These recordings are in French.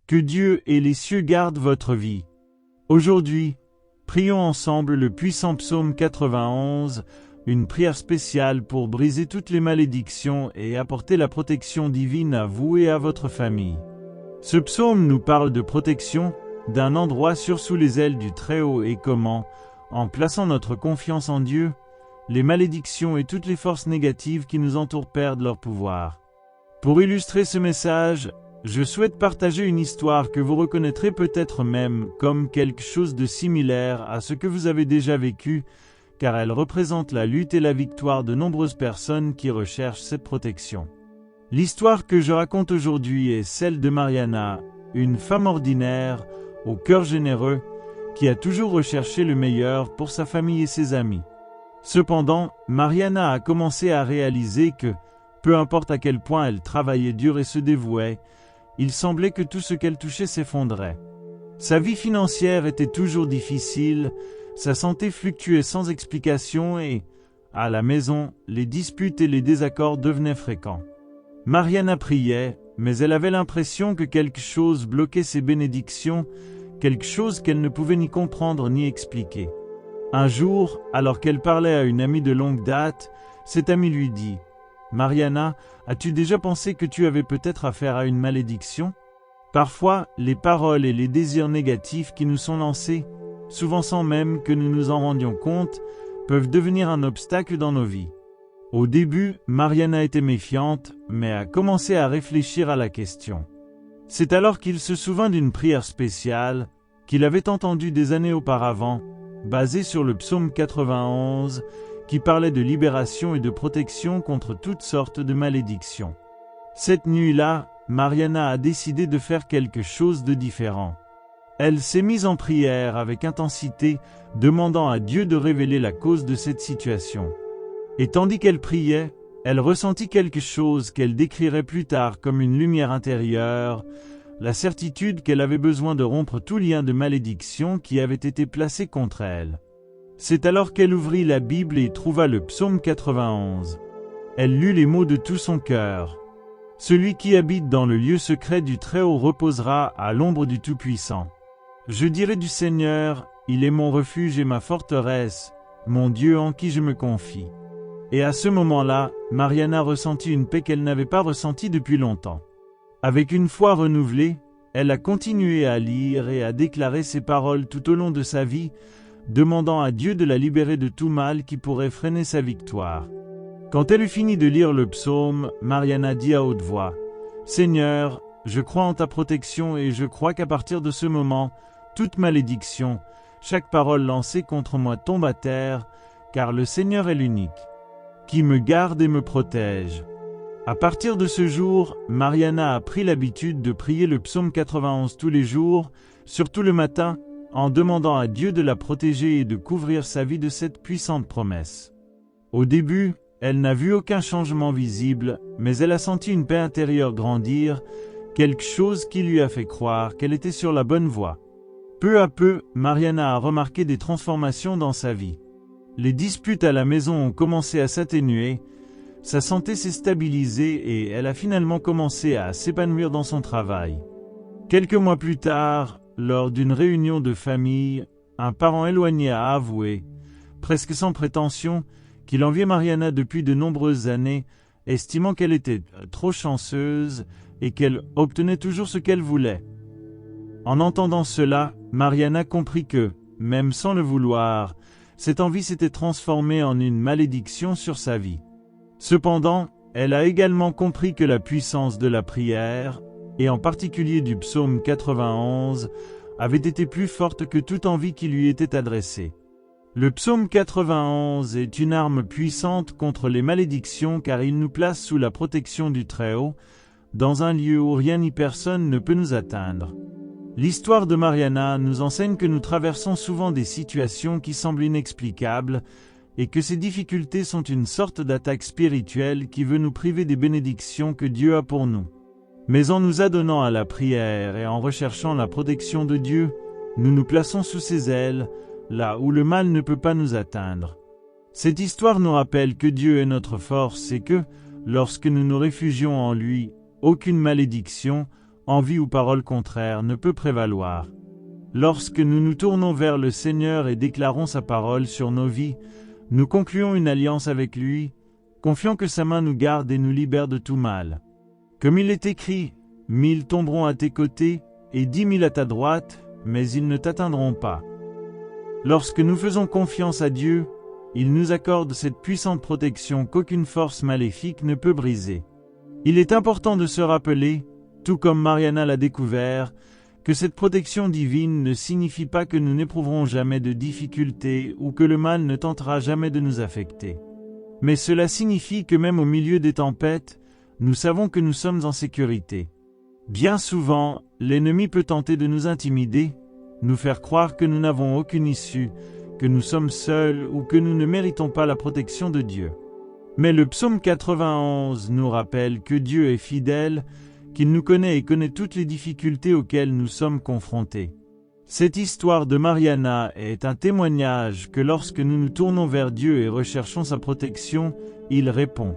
Que Dieu et les cieux gardent votre vie. Aujourd'hui, prions ensemble le puissant psaume 91, une prière spéciale pour briser toutes les malédictions et apporter la protection divine à vous et à votre famille. Ce psaume nous parle de protection, d'un endroit sûr sous les ailes du Très-Haut et comment, en plaçant notre confiance en Dieu, les malédictions et toutes les forces négatives qui nous entourent perdent leur pouvoir. Pour illustrer ce message, je souhaite partager une histoire que vous reconnaîtrez peut-être même comme quelque chose de similaire à ce que vous avez déjà vécu, car elle représente la lutte et la victoire de nombreuses personnes qui recherchent cette protection. L'histoire que je raconte aujourd'hui est celle de Mariana, une femme ordinaire, au cœur généreux, qui a toujours recherché le meilleur pour sa famille et ses amis. Cependant, Mariana a commencé à réaliser que, peu importe à quel point elle travaillait dur et se dévouait, il semblait que tout ce qu'elle touchait s'effondrait. Sa vie financière était toujours difficile, sa santé fluctuait sans explication et, à la maison, les disputes et les désaccords devenaient fréquents. Mariana priait, mais elle avait l'impression que quelque chose bloquait ses bénédictions, quelque chose qu'elle ne pouvait ni comprendre ni expliquer. Un jour, alors qu'elle parlait à une amie de longue date, cette amie lui dit « Mariana, as-tu déjà pensé que tu avais peut-être affaire à une malédiction ? Parfois, les paroles et les désirs négatifs qui nous sont lancés, souvent sans même que nous nous en rendions compte, peuvent devenir un obstacle dans nos vies. » Au début, Mariana était méfiante, mais a commencé à réfléchir à la question. C'est alors qu'il se souvint d'une prière spéciale qu'il avait entendue des années auparavant, basée sur le psaume 91, qui parlait de libération et de protection contre toutes sortes de malédictions. Cette nuit-là, Mariana a décidé de faire quelque chose de différent. Elle s'est mise en prière avec intensité, demandant à Dieu de révéler la cause de cette situation. Et tandis qu'elle priait, elle ressentit quelque chose qu'elle décrirait plus tard comme une lumière intérieure, la certitude qu'elle avait besoin de rompre tout lien de malédiction qui avait été placé contre elle. C'est alors qu'elle ouvrit la Bible et trouva le psaume 91. Elle lut les mots de tout son cœur. « Celui qui habite dans le lieu secret du Très-Haut reposera à l'ombre du Tout-Puissant. Je dirai du Seigneur, il est mon refuge et ma forteresse, mon Dieu en qui je me confie. » Et à ce moment-là, Mariana ressentit une paix qu'elle n'avait pas ressentie depuis longtemps. Avec une foi renouvelée, elle a continué à lire et à déclarer ces paroles tout au long de sa vie, demandant à Dieu de la libérer de tout mal qui pourrait freiner sa victoire. Quand elle eut fini de lire le psaume, Mariana dit à haute voix « Seigneur, je crois en ta protection et je crois qu'à partir de ce moment, toute malédiction, chaque parole lancée contre moi tombe à terre, car le Seigneur est l'unique, qui me garde et me protège. » À partir de ce jour, Mariana a pris l'habitude de prier le psaume 91 tous les jours, surtout le matin, en demandant à Dieu de la protéger et de couvrir sa vie de cette puissante promesse. Au début, elle n'a vu aucun changement visible, mais elle a senti une paix intérieure grandir, quelque chose qui lui a fait croire qu'elle était sur la bonne voie. Peu à peu, Mariana a remarqué des transformations dans sa vie. Les disputes à la maison ont commencé à s'atténuer, sa santé s'est stabilisée et elle a finalement commencé à s'épanouir dans son travail. Quelques mois plus tard, lors d'une réunion de famille, un parent éloigné a avoué, presque sans prétention, qu'il enviait Mariana depuis de nombreuses années, estimant qu'elle était trop chanceuse et qu'elle obtenait toujours ce qu'elle voulait. En entendant cela, Mariana comprit que, même sans le vouloir, cette envie s'était transformée en une malédiction sur sa vie. Cependant, elle a également compris que la puissance de la prière, et en particulier du psaume 91, avait été plus forte que toute envie qui lui était adressée. Le psaume 91 est une arme puissante contre les malédictions car il nous place sous la protection du Très-Haut, dans un lieu où rien ni personne ne peut nous atteindre. L'histoire de Mariana nous enseigne que nous traversons souvent des situations qui semblent inexplicables et que ces difficultés sont une sorte d'attaque spirituelle qui veut nous priver des bénédictions que Dieu a pour nous. Mais en nous adonnant à la prière et en recherchant la protection de Dieu, nous nous plaçons sous ses ailes, là où le mal ne peut pas nous atteindre. Cette histoire nous rappelle que Dieu est notre force et que, lorsque nous nous réfugions en lui, aucune malédiction, envie ou parole contraire ne peut prévaloir. Lorsque nous nous tournons vers le Seigneur et déclarons sa parole sur nos vies, nous concluons une alliance avec lui, confiant que sa main nous garde et nous libère de tout mal. Comme il est écrit, 1000 tomberont à tes côtés et 10 000 à ta droite, mais ils ne t'atteindront pas. Lorsque nous faisons confiance à Dieu, il nous accorde cette puissante protection qu'aucune force maléfique ne peut briser. Il est important de se rappeler, tout comme Mariana l'a découvert, que cette protection divine ne signifie pas que nous n'éprouverons jamais de difficultés ou que le mal ne tentera jamais de nous affecter. Mais cela signifie que même au milieu des tempêtes, nous savons que nous sommes en sécurité. Bien souvent, l'ennemi peut tenter de nous intimider, nous faire croire que nous n'avons aucune issue, que nous sommes seuls ou que nous ne méritons pas la protection de Dieu. Mais le psaume 91 nous rappelle que Dieu est fidèle, qu'il nous connaît et connaît toutes les difficultés auxquelles nous sommes confrontés. Cette histoire de Mariana est un témoignage que lorsque nous nous tournons vers Dieu et recherchons sa protection, il répond.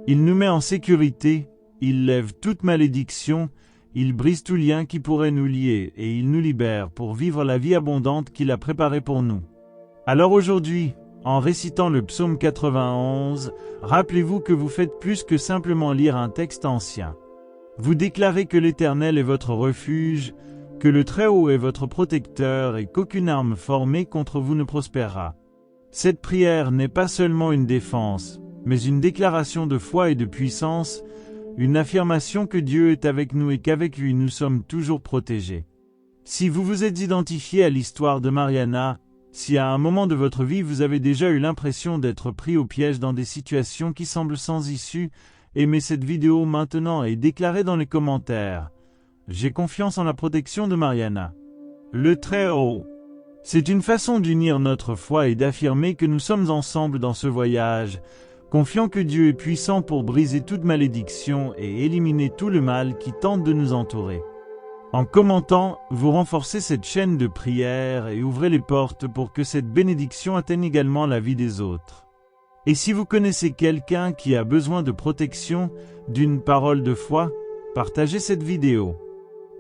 Il nous met en sécurité, il lève toute malédiction, il brise tout lien qui pourrait nous lier et il nous libère pour vivre la vie abondante qu'il a préparée pour nous. Alors aujourd'hui, en récitant le psaume 91, rappelez-vous que vous faites plus que simplement lire un texte ancien. Vous déclarez que l'Éternel est votre refuge, que le Très-Haut est votre protecteur et qu'aucune arme formée contre vous ne prospérera. Cette prière n'est pas seulement une défense, mais une déclaration de foi et de puissance, une affirmation que Dieu est avec nous et qu'avec lui nous sommes toujours protégés. Si vous vous êtes identifié à l'histoire de Mariana, si à un moment de votre vie vous avez déjà eu l'impression d'être pris au piège dans des situations qui semblent sans issue, aimez cette vidéo maintenant et déclarez dans les commentaires « J'ai confiance en la protection de Mariana ». Le Très-Haut. C'est une façon d'unir notre foi et d'affirmer que nous sommes ensemble dans ce voyage, confiant que Dieu est puissant pour briser toute malédiction et éliminer tout le mal qui tente de nous entourer. En commentant, vous renforcez cette chaîne de prière et ouvrez les portes pour que cette bénédiction atteigne également la vie des autres. Et si vous connaissez quelqu'un qui a besoin de protection, d'une parole de foi, partagez cette vidéo.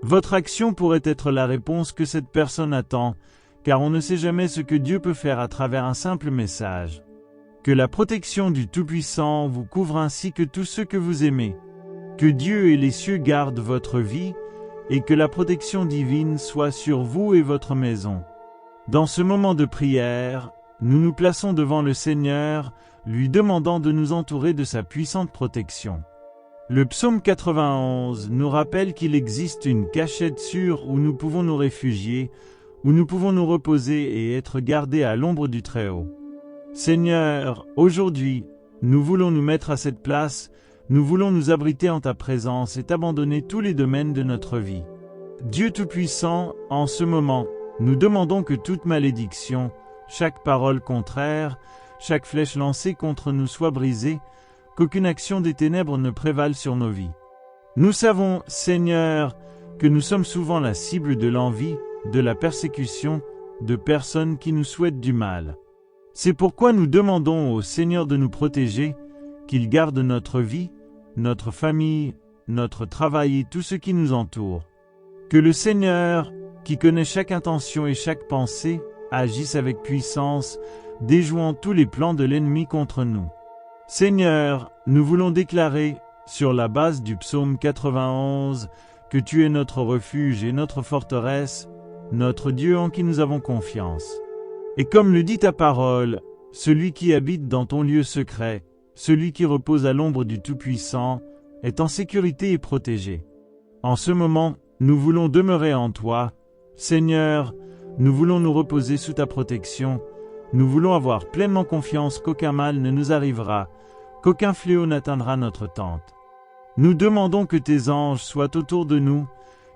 Votre action pourrait être la réponse que cette personne attend, car on ne sait jamais ce que Dieu peut faire à travers un simple message. Que la protection du Tout-Puissant vous couvre ainsi que tous ceux que vous aimez. Que Dieu et les cieux gardent votre vie, et que la protection divine soit sur vous et votre maison. Dans ce moment de prière, nous nous plaçons devant le Seigneur, lui demandant de nous entourer de sa puissante protection. Le psaume 91 nous rappelle qu'il existe une cachette sûre où nous pouvons nous réfugier, où nous pouvons nous reposer et être gardés à l'ombre du Très-Haut. Seigneur, aujourd'hui, nous voulons nous mettre à cette place, nous voulons nous abriter en ta présence et t'abandonner tous les domaines de notre vie. Dieu Tout-Puissant, en ce moment, nous demandons que toute malédiction, chaque parole contraire, chaque flèche lancée contre nous soit brisée, qu'aucune action des ténèbres ne prévale sur nos vies. Nous savons, Seigneur, que nous sommes souvent la cible de l'envie, de la persécution, de personnes qui nous souhaitent du mal. C'est pourquoi nous demandons au Seigneur de nous protéger, qu'il garde notre vie, notre famille, notre travail et tout ce qui nous entoure. Que le Seigneur, qui connaît chaque intention et chaque pensée, agisse avec puissance, déjouant tous les plans de l'ennemi contre nous. Seigneur, nous voulons déclarer, sur la base du psaume 91, que tu es notre refuge et notre forteresse, notre Dieu en qui nous avons confiance. Et comme le dit ta parole, celui qui habite dans ton lieu secret, celui qui repose à l'ombre du Tout-Puissant, est en sécurité et protégé. En ce moment, nous voulons demeurer en toi. Seigneur, nous voulons nous reposer sous ta protection. Nous voulons avoir pleinement confiance qu'aucun mal ne nous arrivera, qu'aucun fléau n'atteindra notre tente. Nous demandons que tes anges soient autour de nous,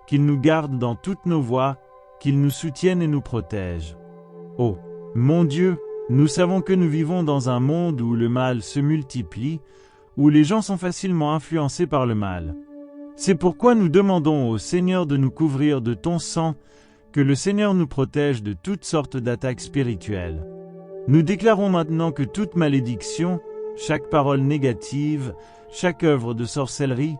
qu'ils nous gardent dans toutes nos voies, qu'ils nous soutiennent et nous protègent. Oh, mon Dieu, nous savons que nous vivons dans un monde où le mal se multiplie, où les gens sont facilement influencés par le mal. C'est pourquoi nous demandons au Seigneur de nous couvrir de ton sang, que le Seigneur nous protège de toutes sortes d'attaques spirituelles. Nous déclarons maintenant que toute malédiction, chaque parole négative, chaque œuvre de sorcellerie,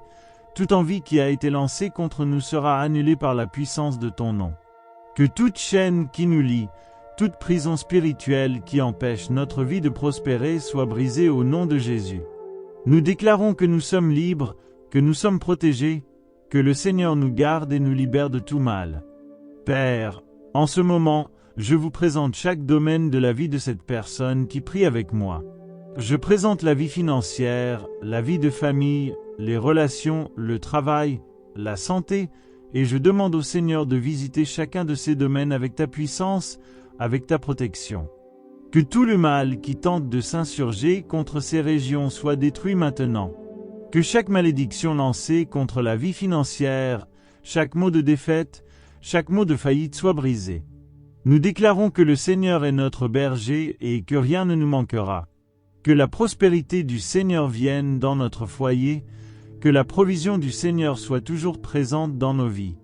toute envie qui a été lancée contre nous sera annulée par la puissance de ton nom. Que toute chaîne qui nous lie, toute prison spirituelle qui empêche notre vie de prospérer soit brisée au nom de Jésus. Nous déclarons que nous sommes libres, que nous sommes protégés, que le Seigneur nous garde et nous libère de tout mal. Père, en ce moment, je vous présente chaque domaine de la vie de cette personne qui prie avec moi. Je présente la vie financière, la vie de famille, les relations, le travail, la santé, et je demande au Seigneur de visiter chacun de ces domaines avec ta puissance, avec ta protection. Que tout le mal qui tente de s'insurger contre ces régions soit détruit maintenant. Que chaque malédiction lancée contre la vie financière, chaque mot de défaite, chaque mot de faillite soit brisé. Nous déclarons que le Seigneur est notre berger et que rien ne nous manquera. Que la prospérité du Seigneur vienne dans notre foyer, que la provision du Seigneur soit toujours présente dans nos vies.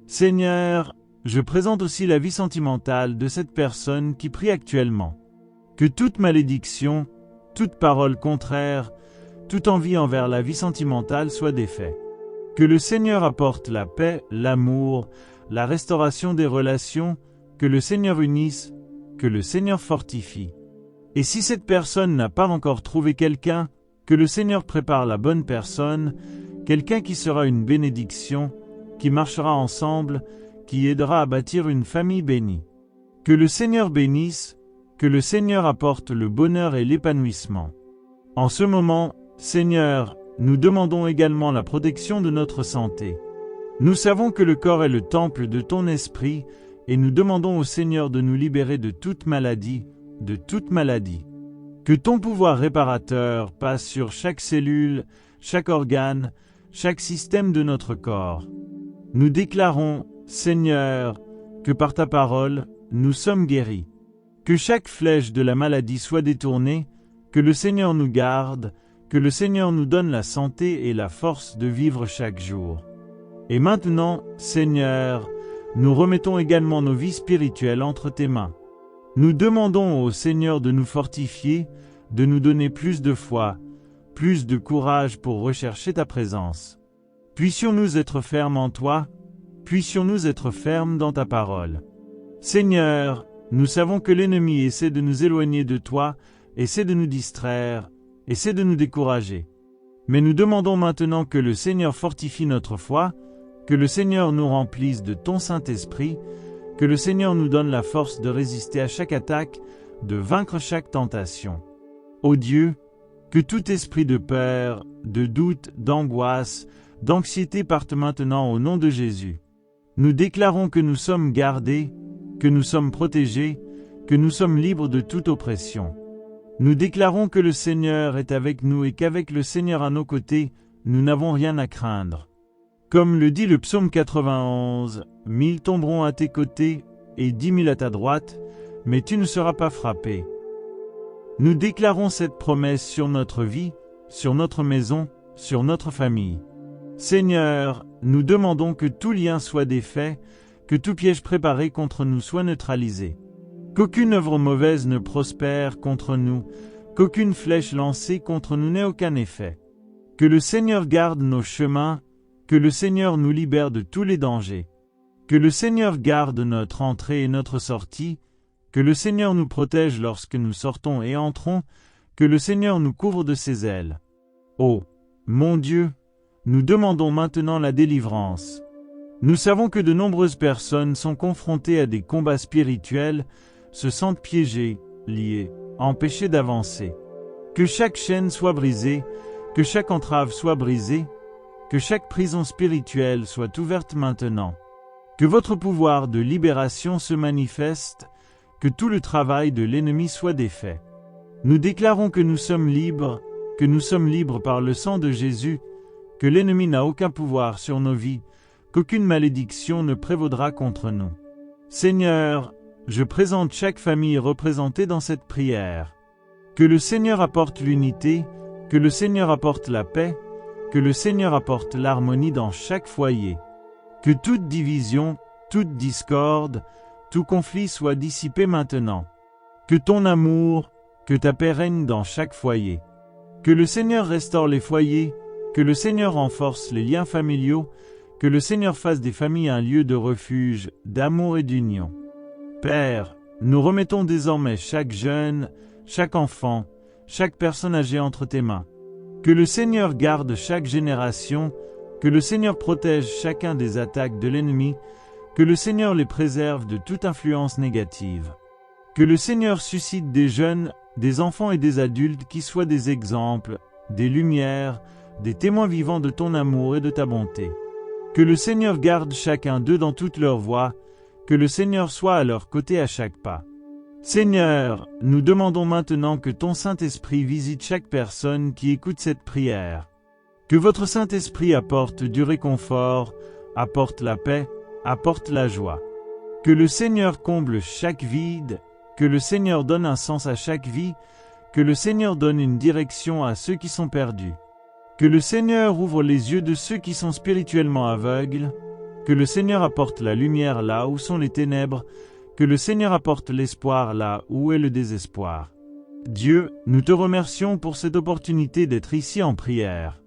Seigneur, je présente aussi la vie sentimentale de cette personne qui prie actuellement. Que toute malédiction, toute parole contraire, toute envie envers la vie sentimentale soit défaite. Que le Seigneur apporte la paix, l'amour, la restauration des relations, que le Seigneur unisse, que le Seigneur fortifie. Et si cette personne n'a pas encore trouvé quelqu'un, que le Seigneur prépare la bonne personne, quelqu'un qui sera une bénédiction, qui marchera ensemble, qui aidera à bâtir une famille bénie. Que le Seigneur bénisse, que le Seigneur apporte le bonheur et l'épanouissement. En ce moment, Seigneur, nous demandons également la protection de notre santé. Nous savons que le corps est le temple de ton esprit, et nous demandons au Seigneur de nous libérer de toute maladie, de toute maladie. Que ton pouvoir réparateur passe sur chaque cellule, chaque organe, chaque système de notre corps. Nous déclarons, Seigneur, que par ta parole, nous sommes guéris. Que chaque flèche de la maladie soit détournée, que le Seigneur nous garde, que le Seigneur nous donne la santé et la force de vivre chaque jour. Et maintenant, Seigneur, nous remettons également nos vies spirituelles entre tes mains. Nous demandons au Seigneur de nous fortifier, de nous donner plus de foi, plus de courage pour rechercher ta présence. Puissions-nous être fermes en toi, puissions-nous être fermes dans ta parole. Seigneur, nous savons que l'ennemi essaie de nous éloigner de toi, essaie de nous distraire, essaie de nous décourager. Mais nous demandons maintenant que le Seigneur fortifie notre foi, que le Seigneur nous remplisse de ton Saint-Esprit, que le Seigneur nous donne la force de résister à chaque attaque, de vaincre chaque tentation. Ô Dieu, que tout esprit de peur, de doute, d'angoisse, d'anxiété parte maintenant au nom de Jésus. Nous déclarons que nous sommes gardés, que nous sommes protégés, que nous sommes libres de toute oppression. Nous déclarons que le Seigneur est avec nous et qu'avec le Seigneur à nos côtés, nous n'avons rien à craindre. Comme le dit le psaume 91, 1000 tomberont à tes côtés et 10 000 à ta droite, mais tu ne seras pas frappé. Nous déclarons cette promesse sur notre vie, sur notre maison, sur notre famille. Seigneur, nous demandons que tout lien soit défait, que tout piège préparé contre nous soit neutralisé. Qu'aucune œuvre mauvaise ne prospère contre nous, qu'aucune flèche lancée contre nous n'ait aucun effet. Que le Seigneur garde nos chemins, que le Seigneur nous libère de tous les dangers. Que le Seigneur garde notre entrée et notre sortie, que le Seigneur nous protège lorsque nous sortons et entrons, que le Seigneur nous couvre de ses ailes. Oh, mon Dieu, nous demandons maintenant la délivrance. Nous savons que de nombreuses personnes sont confrontées à des combats spirituels, se sentent piégées, liées, empêchées d'avancer. Que chaque chaîne soit brisée, que chaque entrave soit brisée, que chaque prison spirituelle soit ouverte maintenant. Que votre pouvoir de libération se manifeste, que tout le travail de l'ennemi soit défait. Nous déclarons que nous sommes libres par le sang de Jésus, que l'ennemi n'a aucun pouvoir sur nos vies, qu'aucune malédiction ne prévaudra contre nous. Seigneur, je présente chaque famille représentée dans cette prière. Que le Seigneur apporte l'unité, que le Seigneur apporte la paix, que le Seigneur apporte l'harmonie dans chaque foyer. Que toute division, toute discorde, tout conflit soit dissipé maintenant. Que ton amour, que ta paix règne dans chaque foyer. Que le Seigneur restaure les foyers, Que le Seigneur renforce les liens familiaux, que le Seigneur fasse des familles un lieu de refuge, d'amour et d'union. Père, nous remettons désormais chaque jeune, chaque enfant, chaque personne âgée entre tes mains. Que le Seigneur garde chaque génération, que le Seigneur protège chacun des attaques de l'ennemi, que le Seigneur les préserve de toute influence négative. Que le Seigneur suscite des jeunes, des enfants et des adultes qui soient des exemples, des lumières, des témoins vivants de ton amour et de ta bonté. Que le Seigneur garde chacun d'eux dans toute leur voie, que le Seigneur soit à leur côté à chaque pas. Seigneur, nous demandons maintenant que ton Saint-Esprit visite chaque personne qui écoute cette prière. Que votre Saint-Esprit apporte du réconfort, apporte la paix, apporte la joie. Que le Seigneur comble chaque vide, que le Seigneur donne un sens à chaque vie, que le Seigneur donne une direction à ceux qui sont perdus. Que le Seigneur ouvre les yeux de ceux qui sont spirituellement aveugles, que le Seigneur apporte la lumière là où sont les ténèbres, que le Seigneur apporte l'espoir là où est le désespoir. Dieu, nous te remercions pour cette opportunité d'être ici en prière.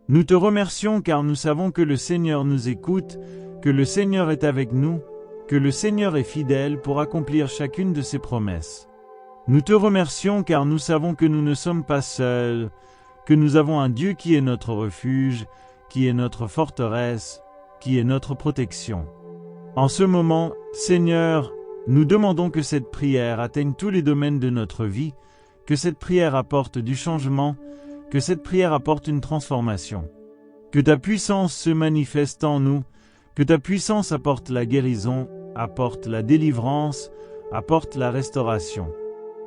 Nous te remercions car nous savons que le Seigneur nous écoute, que le Seigneur est avec nous, que le Seigneur est fidèle pour accomplir chacune de ses promesses. Nous te remercions car nous savons que nous ne sommes pas seuls, que nous avons un Dieu qui est notre refuge, qui est notre forteresse, qui est notre protection. En ce moment, Seigneur, nous demandons que cette prière atteigne tous les domaines de notre vie, que cette prière apporte du changement, que cette prière apporte une transformation. Que ta puissance se manifeste en nous, que ta puissance apporte la guérison, apporte la délivrance, apporte la restauration.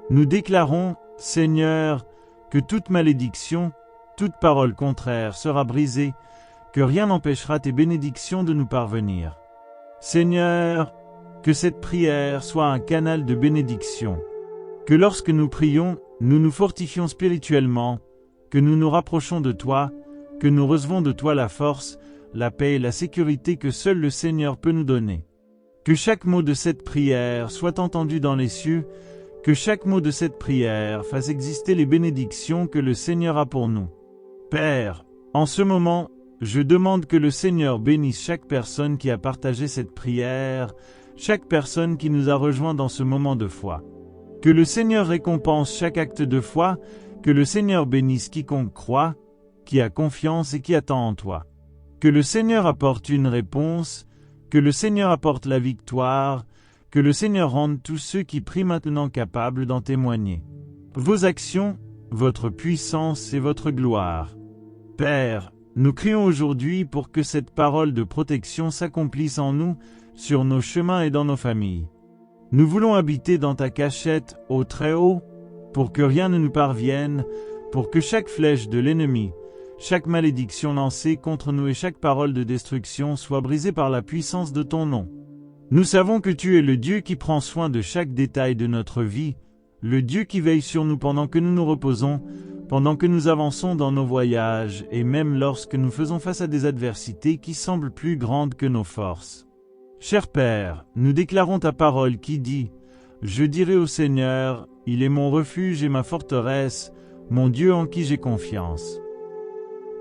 Nous déclarons, Seigneur, que toute malédiction, toute parole contraire sera brisée, que rien n'empêchera tes bénédictions de nous parvenir. Seigneur, que cette prière soit un canal de bénédiction. Que lorsque nous prions, nous nous fortifions spirituellement, que nous nous rapprochons de toi, que nous recevons de toi la force, la paix et la sécurité que seul le Seigneur peut nous donner. Que chaque mot de cette prière soit entendu dans les cieux, que chaque mot de cette prière fasse exister les bénédictions que le Seigneur a pour nous. Père, en ce moment, je demande que le Seigneur bénisse chaque personne qui a partagé cette prière, chaque personne qui nous a rejoints dans ce moment de foi. Que le Seigneur récompense chaque acte de foi, que le Seigneur bénisse quiconque croit, qui a confiance et qui attend en toi. Que le Seigneur apporte une réponse, que le Seigneur apporte la victoire, que le Seigneur rende tous ceux qui prient maintenant capables d'en témoigner. Vos actions, votre puissance et votre gloire. Père, nous crions aujourd'hui pour que cette parole de protection s'accomplisse en nous, sur nos chemins et dans nos familles. Nous voulons habiter dans ta cachette, ô Très-Haut, pour que rien ne nous parvienne, pour que chaque flèche de l'ennemi, chaque malédiction lancée contre nous et chaque parole de destruction soit brisée par la puissance de ton nom. Nous savons que tu es le Dieu qui prend soin de chaque détail de notre vie, le Dieu qui veille sur nous pendant que nous nous reposons, pendant que nous avançons dans nos voyages et même lorsque nous faisons face à des adversités qui semblent plus grandes que nos forces. Cher Père, nous déclarons ta parole qui dit « Je dirai au Seigneur, il est mon refuge et ma forteresse, mon Dieu en qui j'ai confiance. »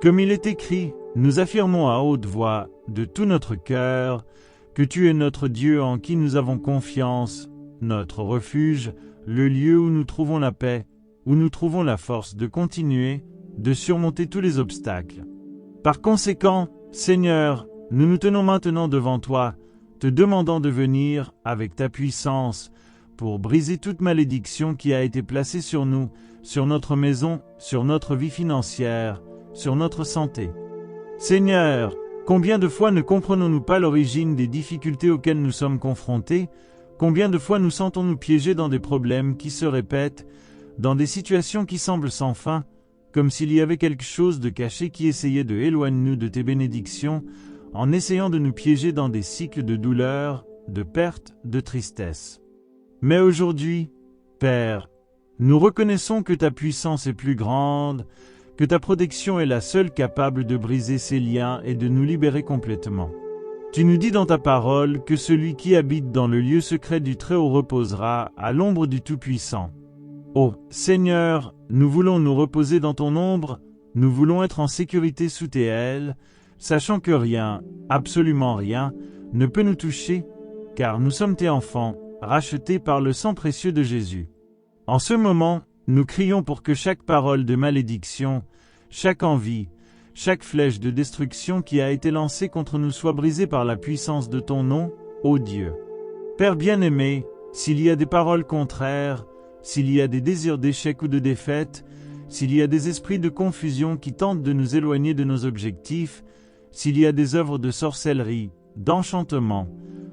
Comme il est écrit, nous affirmons à haute voix, de tout notre cœur, que tu es notre Dieu en qui nous avons confiance, notre refuge, le lieu où nous trouvons la paix, où nous trouvons la force de continuer, de surmonter tous les obstacles. Par conséquent, Seigneur, nous nous tenons maintenant devant toi, te demandant de venir, avec ta puissance, pour briser toute malédiction qui a été placée sur nous, sur notre maison, sur notre vie financière, sur notre santé. Seigneur, combien de fois ne comprenons-nous pas l'origine des difficultés auxquelles nous sommes confrontés? Combien de fois nous sentons-nous piégés dans des problèmes qui se répètent, dans des situations qui semblent sans fin, comme s'il y avait quelque chose de caché qui essayait de éloigner nous de tes bénédictions, en essayant de nous piéger dans des cycles de douleur, de perte, de tristesse. Mais aujourd'hui, Père, nous reconnaissons que ta puissance est plus grande, que ta protection est la seule capable de briser ces liens et de nous libérer complètement. Tu nous dis dans ta parole que celui qui habite dans le lieu secret du Très-Haut reposera à l'ombre du Tout-Puissant. Ô Seigneur, nous voulons nous reposer dans ton ombre, Nous voulons être en sécurité sous tes ailes, sachant que rien, absolument rien, ne peut nous toucher, car nous sommes tes enfants, rachetés par le sang précieux de Jésus. En ce moment, nous crions pour que chaque parole de malédiction, chaque envie, chaque flèche de destruction qui a été lancée contre nous soit brisée par la puissance de ton nom, ô Dieu. Père bien-aimé, s'il y a des paroles contraires, s'il y a des désirs d'échec ou de défaite, s'il y a des esprits de confusion qui tentent de nous éloigner de nos objectifs, s'il y a des œuvres de sorcellerie, d'enchantement,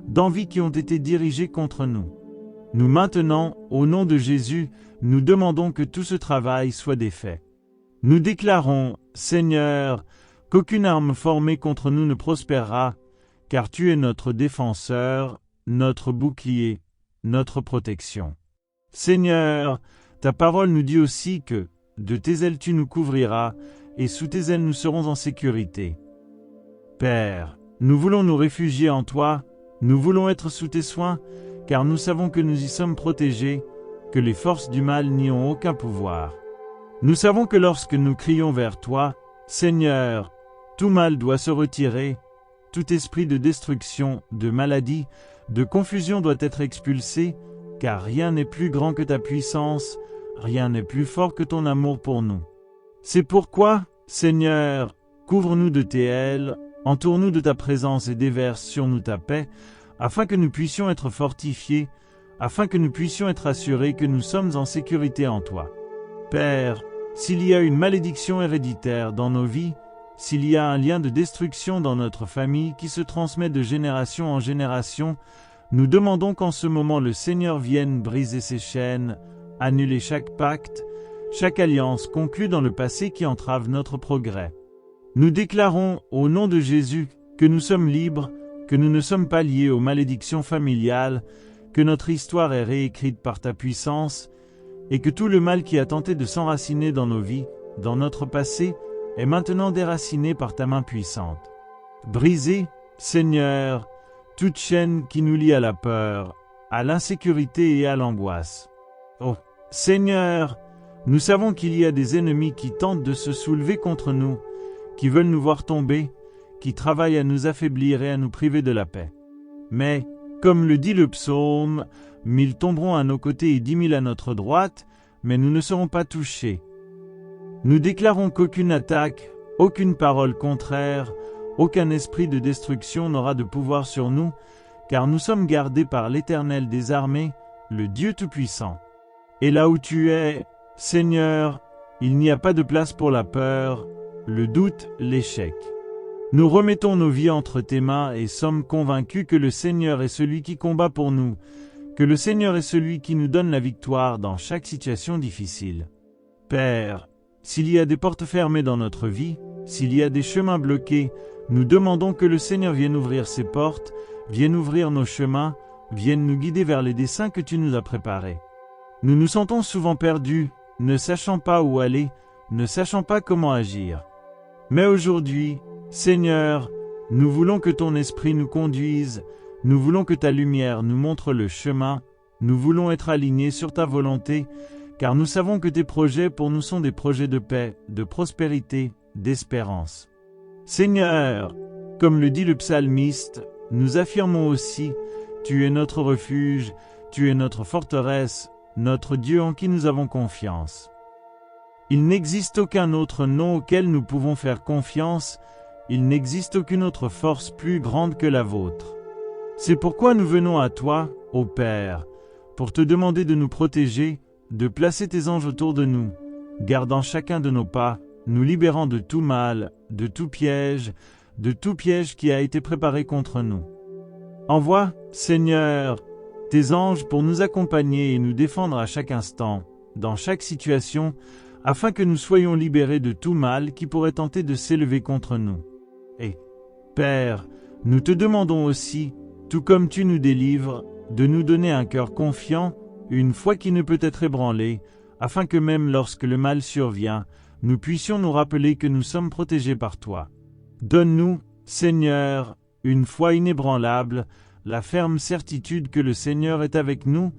d'envie qui ont été dirigées contre nous, nous maintenant, au nom de Jésus, nous demandons que tout ce travail soit défait. Nous déclarons, Seigneur, qu'aucune arme formée contre nous ne prospérera, car tu es notre défenseur, notre bouclier, notre protection. Seigneur, ta parole nous dit aussi que, de tes ailes tu nous couvriras, et sous tes ailes nous serons en sécurité. Père, nous voulons nous réfugier en toi, nous voulons être sous tes soins, car nous savons que nous y sommes protégés, que les forces du mal n'y ont aucun pouvoir. Nous savons que lorsque nous crions vers toi, Seigneur, tout mal doit se retirer, tout esprit de destruction, de maladie, de confusion doit être expulsé, car rien n'est plus grand que ta puissance, rien n'est plus fort que ton amour pour nous. C'est pourquoi, Seigneur, couvre-nous de tes ailes, entoure-nous de ta présence et déverse sur nous ta paix, afin que nous puissions être fortifiés, afin que nous puissions être assurés que nous sommes en sécurité en toi. Père, s'il y a une malédiction héréditaire dans nos vies, s'il y a un lien de destruction dans notre famille qui se transmet de génération en génération, nous demandons qu'en ce moment le Seigneur vienne briser ces chaînes, annuler chaque pacte, chaque alliance conclue dans le passé qui entrave notre progrès. Nous déclarons, au nom de Jésus, que nous sommes libres, que nous ne sommes pas liés aux malédictions familiales, que notre histoire est réécrite par ta puissance, et que tout le mal qui a tenté de s'enraciner dans nos vies, dans notre passé, est maintenant déraciné par ta main puissante. Brisez, Seigneur, toute chaîne qui nous lie à la peur, à l'insécurité et à l'angoisse. Oh, Seigneur, nous savons qu'il y a des ennemis qui tentent de se soulever contre nous, qui veulent nous voir tomber, qui travaillent à nous affaiblir et à nous priver de la paix. Mais, comme le dit le psaume, 1000 tomberont à nos côtés et 10 000 à notre droite, mais nous ne serons pas touchés. Nous déclarons qu'aucune attaque, aucune parole contraire, aucun esprit de destruction n'aura de pouvoir sur nous, car nous sommes gardés par l'Éternel des armées, le Dieu Tout-Puissant. Et là où tu es, Seigneur, il n'y a pas de place pour la peur, le doute, l'échec. Nous remettons nos vies entre tes mains et sommes convaincus que le Seigneur est celui qui combat pour nous, que le Seigneur est celui qui nous donne la victoire dans chaque situation difficile. Père, s'il y a des portes fermées dans notre vie, s'il y a des chemins bloqués, nous demandons que le Seigneur vienne ouvrir ces portes, vienne ouvrir nos chemins, vienne nous guider vers les desseins que tu nous as préparés. Nous nous sentons souvent perdus, ne sachant pas où aller, ne sachant pas comment agir. Mais aujourd'hui, Seigneur, nous voulons que ton esprit nous conduise, nous voulons que ta lumière nous montre le chemin, nous voulons être alignés sur ta volonté, car nous savons que tes projets pour nous sont des projets de paix, de prospérité, d'espérance. Seigneur, comme le dit le psalmiste, nous affirmons aussi, tu es notre refuge, tu es notre forteresse, notre Dieu en qui nous avons confiance. Il n'existe aucun autre nom auquel nous pouvons faire confiance, il n'existe aucune autre force plus grande que la vôtre. C'est pourquoi nous venons à toi, ô Père, pour te demander de nous protéger, de placer tes anges autour de nous, gardant chacun de nos pas, nous libérant de tout mal, de tout piège qui a été préparé contre nous. Envoie, Seigneur, tes anges pour nous accompagner et nous défendre à chaque instant, dans chaque situation, afin que nous soyons libérés de tout mal qui pourrait tenter de s'élever contre nous. Et, Père, nous te demandons aussi, tout comme tu nous délivres, de nous donner un cœur confiant, une foi qui ne peut être ébranlée, afin que même lorsque le mal survient, nous puissions nous rappeler que nous sommes protégés par toi. Donne-nous, Seigneur, une foi inébranlable, la ferme certitude que le Seigneur est avec nous,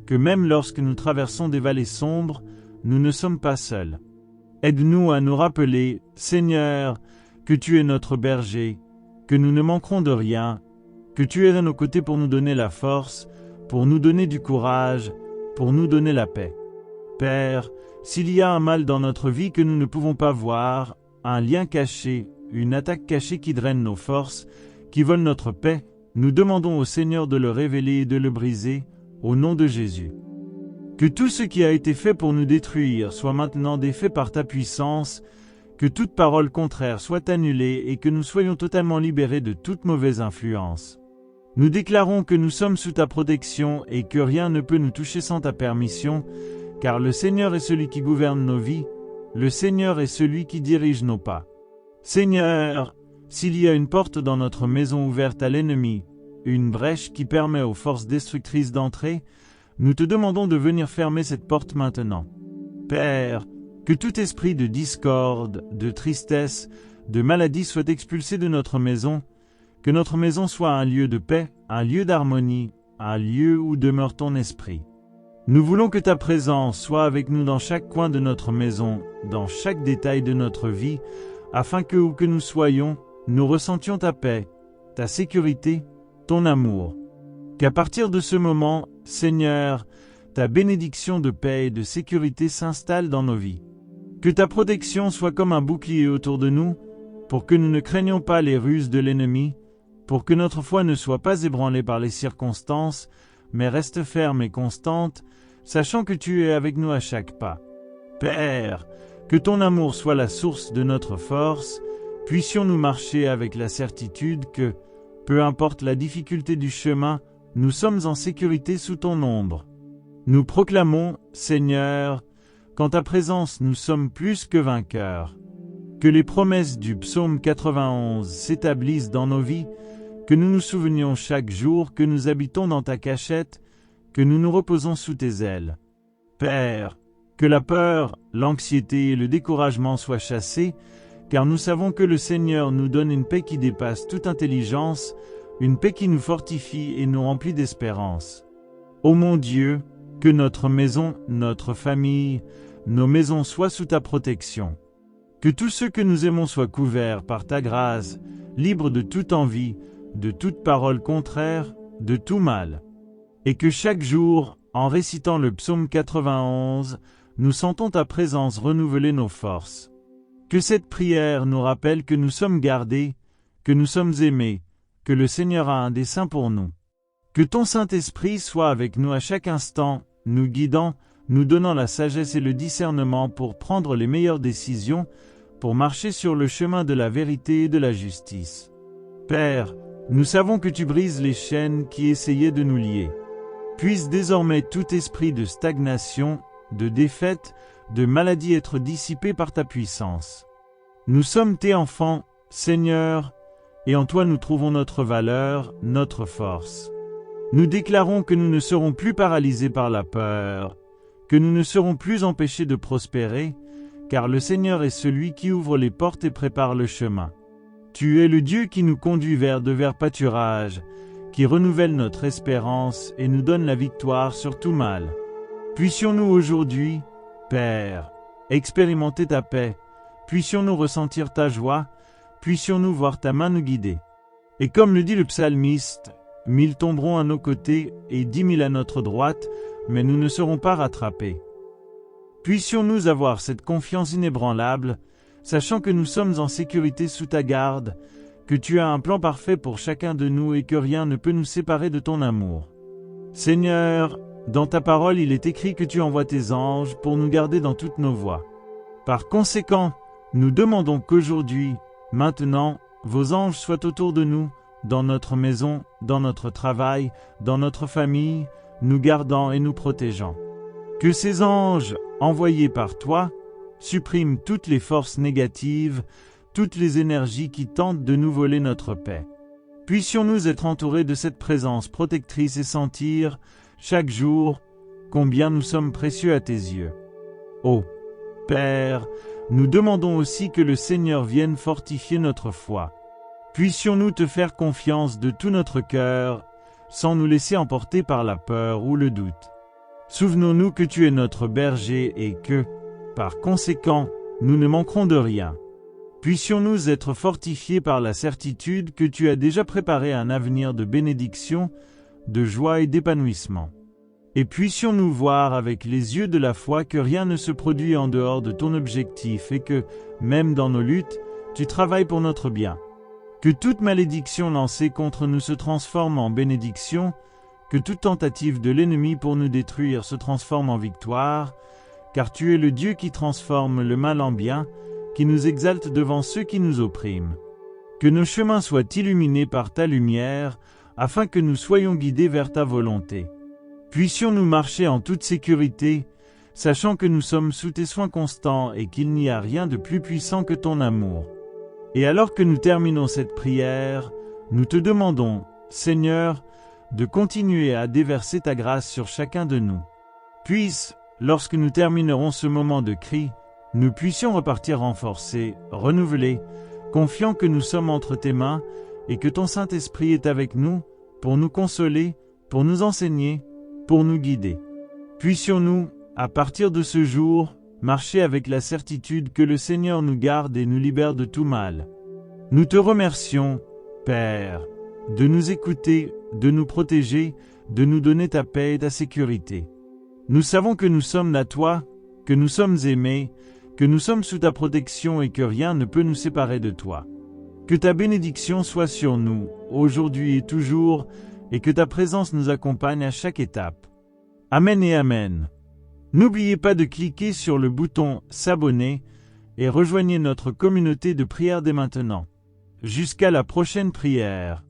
que même lorsque nous traversons des vallées sombres, nous ne sommes pas seuls. Aide-nous à nous rappeler, Seigneur, que tu es notre berger, que nous ne manquerons de rien, que tu es à nos côtés pour nous donner la force, pour nous donner du courage, pour nous donner la paix. Père, s'il y a un mal dans notre vie que nous ne pouvons pas voir, un lien caché, une attaque cachée qui draine nos forces, qui vole notre paix, nous demandons au Seigneur de le révéler et de le briser, au nom de Jésus. Que tout ce qui a été fait pour nous détruire soit maintenant défait par ta puissance, que toute parole contraire soit annulée et que nous soyons totalement libérés de toute mauvaise influence. Nous déclarons que nous sommes sous ta protection et que rien ne peut nous toucher sans ta permission, car le Seigneur est celui qui gouverne nos vies, le Seigneur est celui qui dirige nos pas. Seigneur, s'il y a une porte dans notre maison ouverte à l'ennemi, une brèche qui permet aux forces destructrices d'entrer, nous te demandons de venir fermer cette porte maintenant. Père, que tout esprit de discorde, de tristesse, de maladie soit expulsé de notre maison, que notre maison soit un lieu de paix, un lieu d'harmonie, un lieu où demeure ton esprit. Nous voulons que ta présence soit avec nous dans chaque coin de notre maison, dans chaque détail de notre vie, afin que où que nous soyons, nous ressentions ta paix, ta sécurité, ton amour. Qu'à partir de ce moment, Seigneur, ta bénédiction de paix et de sécurité s'installe dans nos vies. Que ta protection soit comme un bouclier autour de nous, pour que nous ne craignions pas les ruses de l'ennemi, pour que notre foi ne soit pas ébranlée par les circonstances, mais reste ferme et constante, sachant que tu es avec nous à chaque pas. Père, que ton amour soit la source de notre force, puissions-nous marcher avec la certitude que, peu importe la difficulté du chemin, nous sommes en sécurité sous ton ombre. Nous proclamons, Seigneur, qu'en ta présence nous sommes plus que vainqueurs. Que les promesses du psaume 91 s'établissent dans nos vies, que nous nous souvenions chaque jour que nous habitons dans ta cachette, que nous nous reposons sous tes ailes. Père, que la peur, l'anxiété et le découragement soient chassés, car nous savons que le Seigneur nous donne une paix qui dépasse toute intelligence, une paix qui nous fortifie et nous remplit d'espérance. Ô mon Dieu, que notre maison, notre famille, nos maisons soient sous ta protection. Que tous ceux que nous aimons soient couverts par ta grâce, libres de toute envie, de toute parole contraire, de tout mal. Et que chaque jour, en récitant le psaume 91, nous sentons ta présence renouveler nos forces. Que cette prière nous rappelle que nous sommes gardés, que nous sommes aimés, que le Seigneur a un dessein pour nous. Que ton Saint-Esprit soit avec nous à chaque instant, nous guidant, nous donnant la sagesse et le discernement pour prendre les meilleures décisions, pour marcher sur le chemin de la vérité et de la justice. Père, nous savons que tu brises les chaînes qui essayaient de nous lier. Puisse désormais tout esprit de stagnation, de défaite, de maladie être dissipé par ta puissance. Nous sommes tes enfants, Seigneur, et en toi nous trouvons notre valeur, notre force. Nous déclarons que nous ne serons plus paralysés par la peur, que nous ne serons plus empêchés de prospérer, car le Seigneur est celui qui ouvre les portes et prépare le chemin. Tu es le Dieu qui nous conduit vers de verts pâturages, qui renouvelle notre espérance et nous donne la victoire sur tout mal. Puissions-nous aujourd'hui, Père, expérimenter ta paix, puissions-nous ressentir ta joie, puissions-nous voir ta main nous guider. Et comme le dit le psalmiste, 1000 tomberont à nos côtés et 10 000 à notre droite, mais nous ne serons pas rattrapés. Puissions-nous avoir cette confiance inébranlable, sachant que nous sommes en sécurité sous ta garde, que tu as un plan parfait pour chacun de nous et que rien ne peut nous séparer de ton amour. Seigneur, dans ta parole il est écrit que tu envoies tes anges pour nous garder dans toutes nos voies. Par conséquent, nous demandons qu'aujourd'hui, maintenant, vos anges soient autour de nous, dans notre maison, dans notre travail, dans notre famille, nous gardant et nous protégeant. Que ces anges, envoyés par toi, suppriment toutes les forces négatives, toutes les énergies qui tentent de nous voler notre paix. Puissions-nous être entourés de cette présence protectrice et sentir, chaque jour, combien nous sommes précieux à tes yeux. Ô Père, nous demandons aussi que le Seigneur vienne fortifier notre foi. Puissions-nous te faire confiance de tout notre cœur, sans nous laisser emporter par la peur ou le doute. Souvenons-nous que tu es notre berger et que, par conséquent, nous ne manquerons de rien. Puissions-nous être fortifiés par la certitude que tu as déjà préparé un avenir de bénédiction, de joie et d'épanouissement. Et puissions-nous voir avec les yeux de la foi que rien ne se produit en dehors de ton objectif et que, même dans nos luttes, tu travailles pour notre bien. Que toute malédiction lancée contre nous se transforme en bénédiction, que toute tentative de l'ennemi pour nous détruire se transforme en victoire, car tu es le Dieu qui transforme le mal en bien, qui nous exalte devant ceux qui nous oppriment. Que nos chemins soient illuminés par ta lumière, afin que nous soyons guidés vers ta volonté. Puissions-nous marcher en toute sécurité, sachant que nous sommes sous tes soins constants et qu'il n'y a rien de plus puissant que ton amour. Et alors que nous terminons cette prière, nous te demandons, Seigneur, de continuer à déverser ta grâce sur chacun de nous. Puisse, lorsque nous terminerons ce moment de cri, nous puissions repartir renforcés, renouvelés, confiants que nous sommes entre tes mains et que ton Saint-Esprit est avec nous pour nous consoler, pour nous enseigner, pour nous guider. Puissions-nous, à partir de ce jour, marcher avec la certitude que le Seigneur nous garde et nous libère de tout mal. Nous te remercions, Père, de nous écouter, de nous protéger, de nous donner ta paix et ta sécurité. Nous savons que nous sommes à toi, que nous sommes aimés, que nous sommes sous ta protection et que rien ne peut nous séparer de toi. Que ta bénédiction soit sur nous, aujourd'hui et toujours, et que ta présence nous accompagne à chaque étape. Amen et Amen. N'oubliez pas de cliquer sur le bouton « S'abonner » et rejoignez notre communauté de prière dès maintenant. Jusqu'à la prochaine prière.